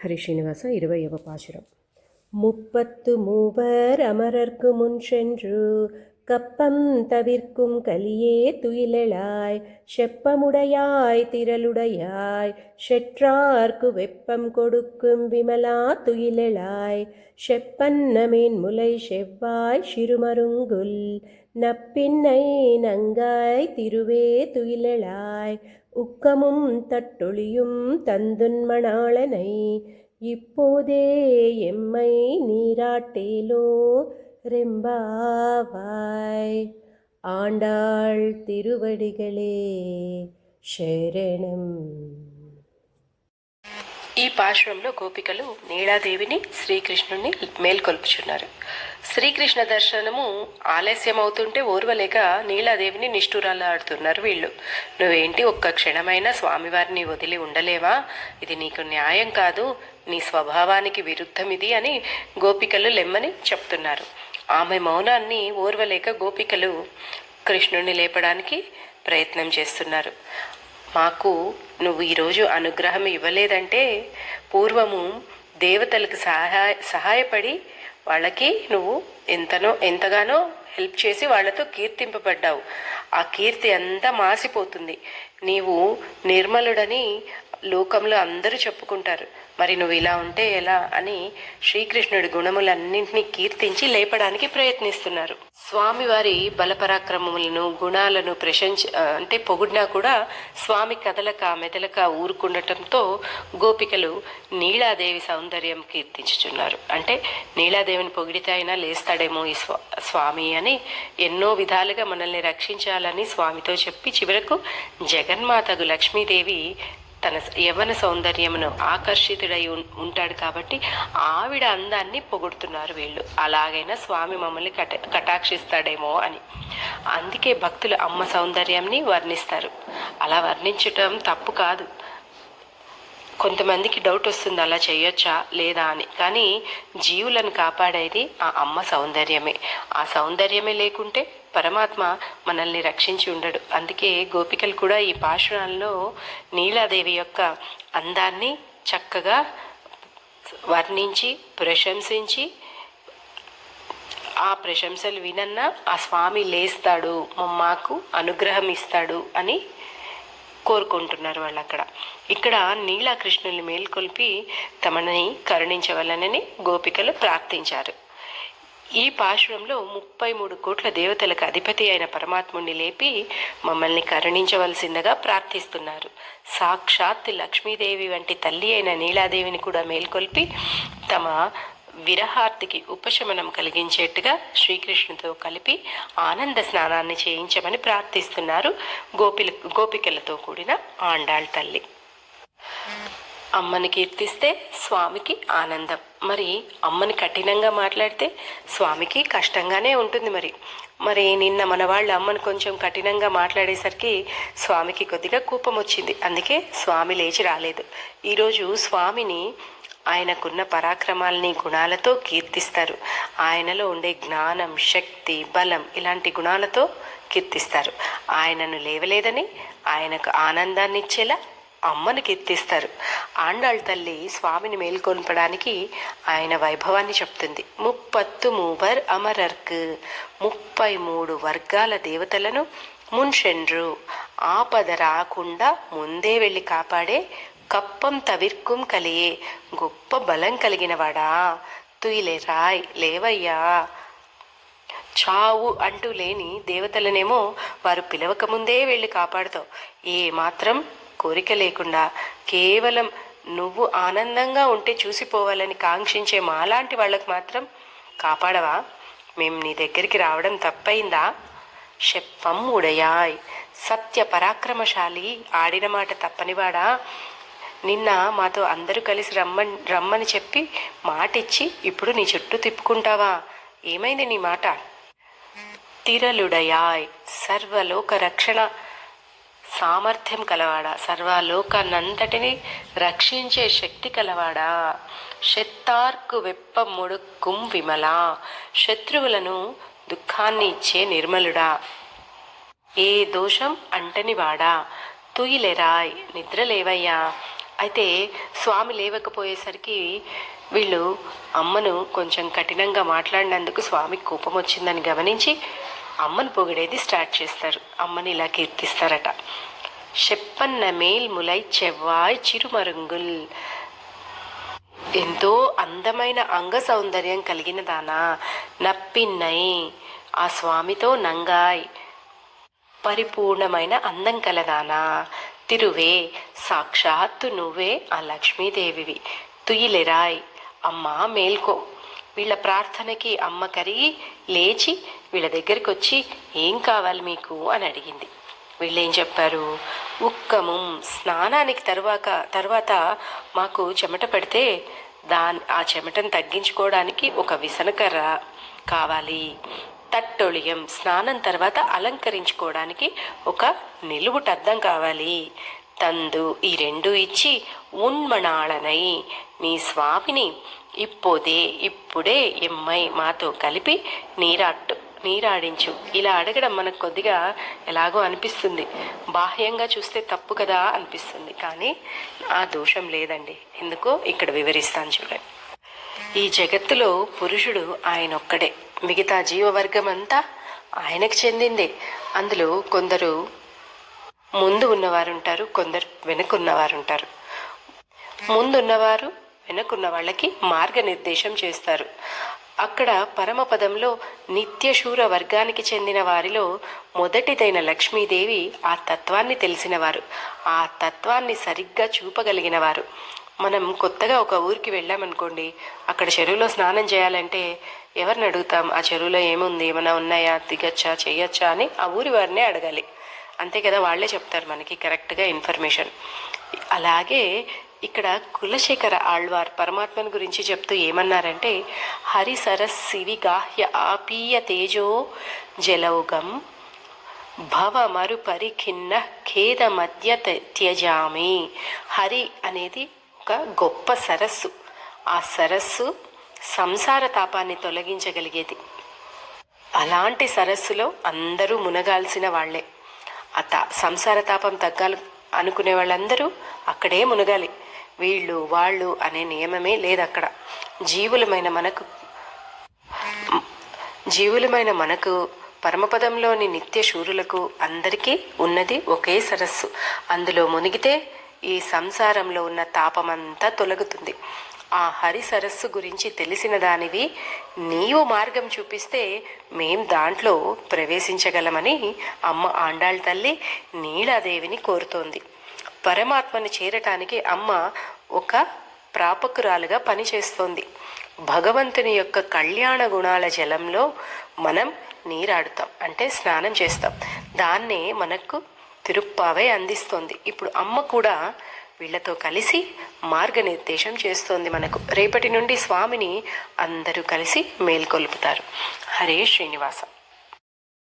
ஹரி ஸ்ரீனிவாசா 20వ பாசுரம். முப்பத்து மூவர் அமரர்க்கு முன் சென்று கப்பம் தவிர்க்கும் கலியே துயிலெழாய் செப்பமுடையாய் திரளுடையாய் செற்றார்க்கு வெப்பம் கொடுக்கும் விமலா துயிலெழாய் செப்பன்னமேன் முலை செவ்வாய் சிறுமருங்குல் நப்பின்னை நங்காய் திருவே துயிலெழாய் உக்கமும் தட்டொழியும் தந்துன்மணாளனை இப்போதே எம்மை நீராட்டேலோ ரெம்பாவாய். ఆండాళ్ తిరువడిగళే శరణం. ఈ పాశురంలో గోపికలు నీలాదేవిని శ్రీకృష్ణుడిని మేల్కొల్పుచున్నారు. శ్రీకృష్ణ దర్శనము ఆలస్యం అవుతుంటే ఓర్వలేక నీలాదేవిని నిష్ఠురాలాడుతున్నారు వీళ్ళు. నువ్వేంటి ఒక్క క్షణమైనా స్వామివారిని వదిలి ఉండలేవా? ఇది నీకు న్యాయం కాదు, నీ స్వభావానికి విరుద్ధం ఇది అని గోపికలు లెమ్మని చెప్తున్నారు. ఆమె మౌనాన్ని ఓర్వలేక గోపికలు కృష్ణుడిని లేపడానికి ప్రయత్నం చేస్తున్నారు. మాకు నువ్వు ఈరోజు అనుగ్రహం ఇవ్వలేదంటే పూర్వము దేవతలకు సహాయపడి వాళ్ళకి నువ్వు ఎంతగానో హెల్ప్ చేసి వాళ్ళతో కీర్తింపబడ్డావు. ఆ కీర్తి అంతా మాసిపోతుంది. నీవు నిర్మలుడని లోకంలో అందరూ చెప్పుకుంటారు. మరి నువ్వు ఇలా ఉంటే ఎలా అని శ్రీకృష్ణుడి గుణములన్నింటినీ కీర్తించి లేపడానికి ప్రయత్నిస్తున్నారు. స్వామివారి బలపరాక్రమములను గుణాలను పొగిడినా కూడా స్వామి కదలక మెదలక ఊరుకుండటంతో గోపికలు నీలాదేవి సౌందర్యం కీర్తించుచున్నారు. అంటే నీలాదేవిని పొగిడితే అయినా లేస్తాడేమో ఈ స్వామి అని ఎన్నో విధాలుగా మనల్ని రక్షించాలని స్వామితో చెప్పి చివరకు జగన్మాతకు లక్ష్మీదేవి తన యవ్వన సౌందర్యమును ఆకర్షితుడై ఉంటాడు కాబట్టి ఆవిడ అందాన్ని పొగుడుతున్నారు వీళ్ళు. అలాగైనా స్వామి మమ్మల్ని కటాక్షిస్తాడేమో అని. అందుకే భక్తులు అమ్మ సౌందర్యాన్ని వర్ణిస్తారు. అలా వర్ణించటం తప్పు కాదు. కొంతమందికి డౌట్ వస్తుంది అలా చేయొచ్చా లేదా అని. కానీ జీవులను కాపాడేది ఆ అమ్మ సౌందర్యమే. ఆ సౌందర్యమే లేకుంటే పరమాత్మ మనల్ని రక్షించి ఉండడు. అందుకే గోపికలు కూడా ఈ పాశురాల్లో నీలాదేవి యొక్క అందాన్ని చక్కగా వర్ణించి ప్రశంసించి ఆ ప్రశంసలు వినన్నా ఆ స్వామి లేస్తాడు, మాకు అనుగ్రహం ఇస్తాడు అని కోరుకుంటున్నారు వాళ్ళు అక్కడ. ఇక్కడ నీలాకృష్ణుల్ని మేల్కొల్పి తమని కరుణించవలనని గోపికలు ప్రార్థించారు. ఈ పాశురంలో 33 కోట్ల దేవతలకు అధిపతి అయిన పరమాత్ముడిని లేపి మమ్మల్ని కరుణించవలసిందిగా ప్రార్థిస్తున్నారు. సాక్షాత్ లక్ష్మీదేవి వంటి తల్లి అయిన నీలాదేవిని కూడా మేల్కొల్పి తమ విరహార్తికి ఉపశమనం కలిగించేట్టుగా శ్రీకృష్ణుతో కలిపి ఆనంద స్నానాన్ని చేయించమని ప్రార్థిస్తున్నారు గోపికలతో కూడిన ఆండాళ్ తల్లి. అమ్మని కీర్తిస్తే స్వామికి ఆనందం. మరి అమ్మని కఠినంగా మాట్లాడితే స్వామికి కష్టంగానే ఉంటుంది. మరి నిన్న మన వాళ్ళు అమ్మని కొంచెం కఠినంగా మాట్లాడేసరికి స్వామికి కొద్దిగా కోపం వచ్చింది. అందుకే స్వామి లేచి రాలేదు. ఈరోజు స్వామిని ఆయనకున్న పరాక్రమాలని గుణాలతో కీర్తిస్తారు. ఆయనలో ఉండే జ్ఞానం, శక్తి, బలం ఇలాంటి గుణాలతో కీర్తిస్తారు. ఆయనను లేవలేదని ఆయనకు ఆనందాన్ని ఇచ్చేలా అమ్మను కీర్తిస్తారు. ఆండాళ్ తల్లి స్వామిని మేల్కొల్పడానికి ఆయన వైభవాన్ని చెప్తుంది. 33 అమరర్కు 33 వర్గాల దేవతలను మున్షెండ్రు ఆపద రాకుండా ముందే వెళ్ళి కాపాడే కప్పం తవిర్కుం కలియే గొప్ప బలం కలిగినవాడా తుయిలే రాయ్ లేవయ్యా. చావు అంటూ లేని దేవతలనేమో వారు పిలవకముందే వెళ్ళి కాపాడుతావు. ఏ మాత్రం కోరిక లేకుండా కేవలం నువ్వు ఆనందంగా ఉంటే చూసిపోవాలని కాంక్షించే మాలాంటి వాళ్ళకు మాత్రం కాపాడవా? మేము నీ దగ్గరికి రావడం తప్పైందా? శప్పం ఉడయాయ్ సత్య పరాక్రమశాలి, ఆడిన మాట తప్పనివాడా, నిన్న మాతో అందరూ కలిసి రమ్మని చెప్పి మాటిచ్చి ఇప్పుడు నీ చుట్టూ తిప్పుకుంటావా? ఏమైంది నీ మాట? తిరలుడయాయ్ సర్వలోక రక్షణ సామర్థ్యం కలవాడా, సర్వలోకాన్నంతటిని రక్షించే శక్తి కలవాడా, శెత్తార్కు వెప్ప ముడుక్కుం విమలా శత్రువులను దుఃఖాన్ని ఇచ్చే నిర్మలుడా, ఏ దోషం అంటనివాడా, తుయిలెరాయ్ నిద్రలేవయ్యా, అయితే స్వామి లేవకపోయేసరికి వీళ్ళు అమ్మను కొంచెం కఠినంగా మాట్లాడినందుకు స్వామికి కోపం వచ్చిందని గమనించి అమ్మను పొగిడేది స్టార్ట్ చేస్తారు. అమ్మని ఇలా కీర్తిస్తారట. చెప్పన్న మేల్ ములై చెవ్వాయ్ చిరుమరుంగుల్, ఎంతో అందమైన అంగ సౌందర్యం కలిగిన దానా, నప్పిన్నై ఆ స్వామితో నంగాయ్ పరిపూర్ణమైన అందం కలదానా, తిరువే సాక్షాత్తు నువ్వే ఆ లక్ష్మీదేవివి, తుయిలెరాయ్ అమ్మ మేల్కో. వీళ్ళ ప్రార్థనకి అమ్మ కరిగి లేచి వీళ్ళ దగ్గరికి వచ్చి ఏం కావాలి మీకు అని అడిగింది. వీళ్ళేం చెప్పారు, ఉక్కము స్నానానికి తర్వాత మాకు చెమట పడితే ఆ చెమటను తగ్గించుకోవడానికి ఒక విసనకర్ర కావాలి, తట్టొళియం స్నానం తర్వాత అలంకరించుకోవడానికి ఒక నిలువుటద్దం కావాలి, తందు ఈ రెండు ఇచ్చి ఉన్మణాళనై మీ స్వామిని ఇప్పుడే ఎమ్మై మాతో కలిపి నీరాడించు. ఇలా అడగడం మనకు కొద్దిగా ఎలాగో అనిపిస్తుంది, బాహ్యంగా చూస్తే తప్పు కదా అనిపిస్తుంది, కానీ ఆ దోషం లేదండి. ఎందుకో ఇక్కడ వివరిస్తాను చూడండి. ఈ జగత్తులో పురుషుడు ఆయన ఒక్కడే, మిగతా జీవవర్గం అంతా ఆయనకు చెందిందే. అందులో కొందరు ముందు ఉన్నవారుంటారు, కొందరు వెనుకున్నవారుంటారు. ముందున్నవారు వెనుకున్న వాళ్ళకి మార్గనిర్దేశం చేస్తారు. అక్కడ పరమపదంలో నిత్యశూర వర్గానికి చెందిన వారిలో మొదటిదైన లక్ష్మీదేవి ఆ తత్వాన్ని తెలిసినవారు, ఆ తత్వాన్ని సరిగ్గా చూపగలిగినవారు. మనం కొత్తగా ఒక ఊరికి వెళ్ళామనుకోండి, అక్కడ చెరువులో స్నానం చేయాలంటే ఎవరిని అడుగుతాం? ఆ చెరువులో ఏముంది, ఏమైనా ఉన్నాయా, దిగచ్చా, చేయొచ్చా అని ఆ ఊరి వారినే అడగాలి. అంతే కదా, వాళ్లే చెప్తారు మనకి కరెక్ట్గా ఇన్ఫర్మేషన్. అలాగే ఇక్కడ కులశేఖర ఆళ్వార్ పరమాత్మను గురించి చెప్తూ ఏమన్నారంటే, హరి సరస్సివి గాహ్య ఆపీయ తేజో జలౌగం భవ మరు పరిఖిన్న ఖేద మధ్య త్యజామి. హరి అనేది ఒక గొప్ప సరస్సు. ఆ సరస్సు సంసార తాపాన్ని తొలగించగలిగేది. అలాంటి సరస్సులో అందరూ మునగాల్సిన వాళ్లే. సంసార తాపం తగ్గాలి అనుకునే వాళ్ళందరూ అక్కడే మునగాలి. వీళ్ళు వాళ్ళు అనే నియమమే లేదు అక్కడ. జీవులమైన మనకు పరమపదంలోని నిత్య శూరులకు అందరికీ ఉన్నది ఒకే సరస్సు. అందులో మునిగితే ఈ సంసారంలో ఉన్న తాపమంతా తొలగుతుంది. ఆ హరి సరస్సు గురించి తెలిసిన దానివి నీవు మార్గం చూపిస్తే మేం దాంట్లో ప్రవేశించగలమని అమ్మ ఆండాళ్ తల్లి నీలాదేవిని కోరుతోంది. పరమాత్మని చేరటానికి అమ్మ ఒక ప్రాపకురాలుగా పనిచేస్తోంది. భగవంతుని యొక్క కళ్యాణ గుణాల జలంలో మనం నీరాడుతాం, అంటే స్నానం చేస్తాం. దాన్నే మనకు తిరుప్పావై అందిస్తోంది. ఇప్పుడు అమ్మ కూడా వీళ్లతో కలిసి మార్గనిర్దేశం చేస్తోంది మనకు. రేపటి నుండి స్వామిని అందరూ కలిసి మేల్కొల్పుతారు. హరే శ్రీనివాస.